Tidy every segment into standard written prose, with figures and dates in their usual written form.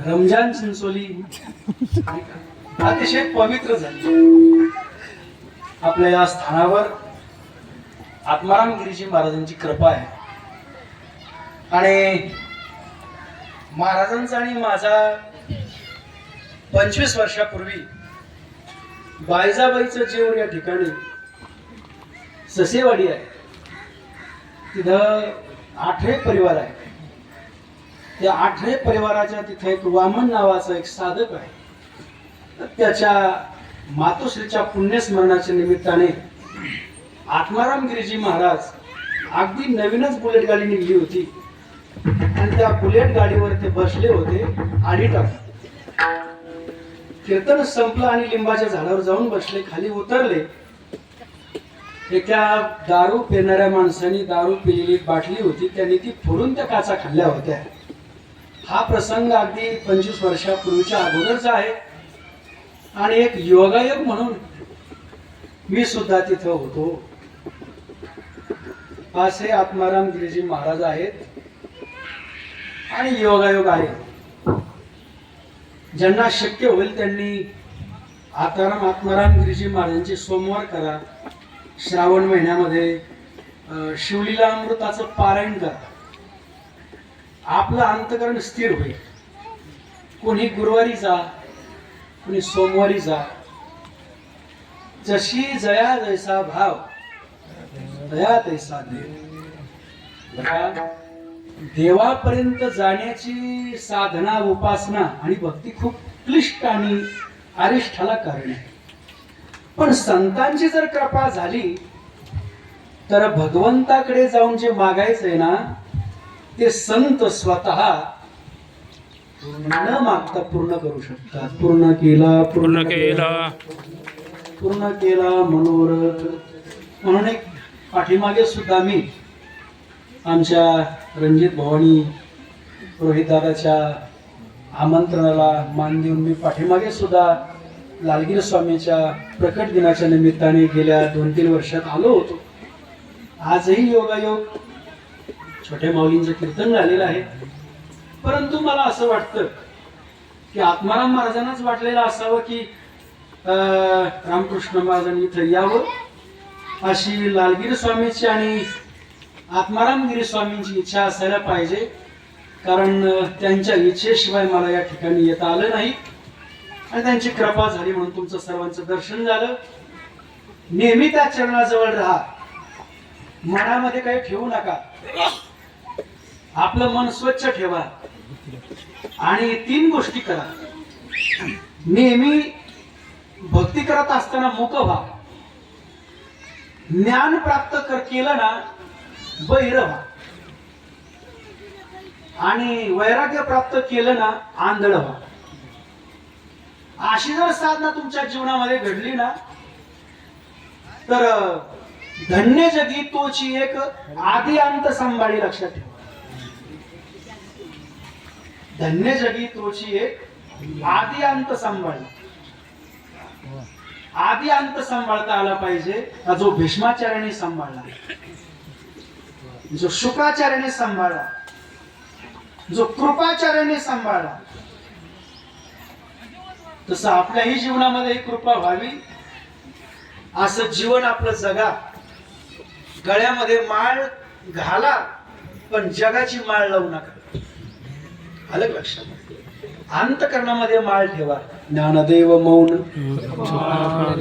रमजान चिंचोली अतिशय पवित्र झाली. आपल्या या स्थानावर आत्माराम गिरीजी महाराजांची कृपा आहे आणि महाराजांचा आणि माझा 25 वर्षापूर्वी बायजाबाईचं जेवण या ठिकाणी ससेवाडी आहे. तिथं आठरे परिवार आहे. त्या आठरे परिवाराच्या तिथे एक वामन नावाचा एक साधक आहे. तर त्याच्या मातोश्रीच्या पुण्यस्मरणाच्या निमित्ताने आत्माराम गिरीजी महाराज अगदी नवीनच बुलेट गाडी निघली होती आणि त्या बुलेट गाडीवर ते बसले होते. आडी टाकून कीर्तन संपलं आणि लिंबाच्या झाडावर जाऊन बसले. खाली उतरले. एका दारू पिणाऱ्या माणसाने दारू पिलेली बाटली होती, त्यांनी ती फोडून त्या काचा खाल्ल्या होत्या. हा प्रसंग अगदी 25 वर्षापूर्वीच्या अगोदरचा आहे आणि एक योगायोग म्हणून मी सुद्धा तिथं होतो. असे आत्माराम गिरीजी महाराज आहेत आणि योगायोग आहे. ज्यांना शक्य होईल त्यांनी आत्माराम गिरीजी महाराजांचे सोमवार करा. श्रावण महिन्यामध्ये शिवलीला अमृताचं पारायण करा. आपलं अंतकरण स्थिर होईल. कोणी गुरुवारी जा, कोणी सोमवारी जा. जशी जया जैसा भाव दया तैसा देव. देवापर्यंत जाण्याची साधना, उपासना आणि भक्ती खूप क्लिष्ट आणि अरिष्ठाला कारण आहे. पण संतांची जर कृपा झाली तर भगवंताकडे जाऊन जे मागायचंय ना ते संत स्वतः न मागता पूर्ण करू शकतात. पूर्ण केला मनोरथ. म्हणून एक पाठीमागे सुद्धा मी आमच्या रणजित भवानी रोहित दादाच्या आमंत्रणाला मान देऊन मी पाठीमागे सुद्धा लालगिरी स्वामीच्या प्रकट दिनाच्या निमित्ताने गेल्या 2-3 वर्षात आलो होतो. आजही योगायोग छोट्या माऊलींचं कीर्तन झालेलं आहे. परंतु मला असं वाटतं की आत्माराम महाराजांनाच वाटलेलं असावं की रामकृष्ण महाराजांनी इथं यावं, अशी लालगिरी स्वामीची आणि आत्माराम गिरी स्वामींची इच्छा असायला पाहिजे. कारण त्यांच्या इच्छेशिवाय मला या ठिकाणी येता आलं नाही आणि त्यांची कृपा झाली म्हणून तुमचं सर्वांचं दर्शन झालं. नेहमी त्या चरणाजवळ राहा. मनामध्ये काही ठेवू नका. आपलं मन स्वच्छ ठेवा आणि 3 गोष्टी करा. नेहमी भक्ती करत असताना मुक व्हा. ज्ञान प्राप्त केलं ना बहिर व्हा. आणि वैराग्य प्राप्त केलं ना आंधळ व्हा. अशी जर साधना तुमच्या जीवनामध्ये घडली ना तर धन्य जगी तोची एक आदि अंत सांभाळी. लक्षात ठेवा. धन्य जगी तोची एक आदि अंत सांभाळी. आदि अंत सांभाळता आला पाहिजे. जो भीष्माचार्याने सांभाळला, जो शुक्राचार्याने सांभाळला, जो कृपाचार्याने सांभाळला, तसं आपल्याही जीवनामध्ये कृपा व्हावी. असं जीवन आपलं जगा. गळ्यामध्ये माळ घाला पण जगाची माळ लावू नका. आलं लक्षात. अंतकरणामध्ये माळ ठेवा. ज्ञानदेव मौन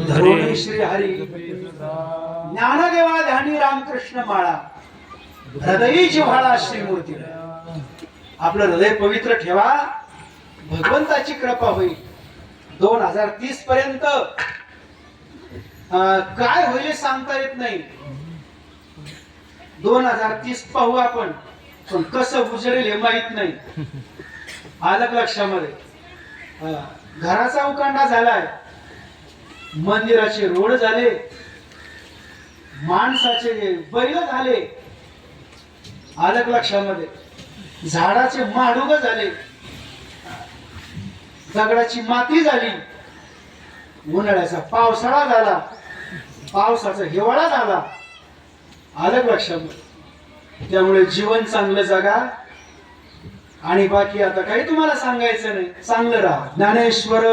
धरोणी श्री हरी ज्ञानदेवा ध्यानी रामकृष्ण माळा हृदयी जिव्हाळा श्रीमूर्ती. आपलं हृदय पवित्र ठेवा, भगवंताची कृपा होईल. 2030 पर्यंत काय होईल सांगता येत नाही. 2030 पाहू आपण, पण कसं गुजरेल हे माहित नाही. आलं का लक्षामध्ये? घराचा उकांडा झालाय, मंदिराचे रोड झाले, माणसाचे बैल झाले. आलं का लक्षामध्ये? झाडाचे माडुग झाले, दगडाची माती झाली, उन्हाळ्याचा पावसाळा झाला, पावसाचा हिवाळा झाला. आलं का लक्षामध्ये? त्यामुळे जीवन चांगलं जगा. आणि बाकी आता काही तुम्हाला सांगायचं नाही, चांगलं राहा. ज्ञानेश्वर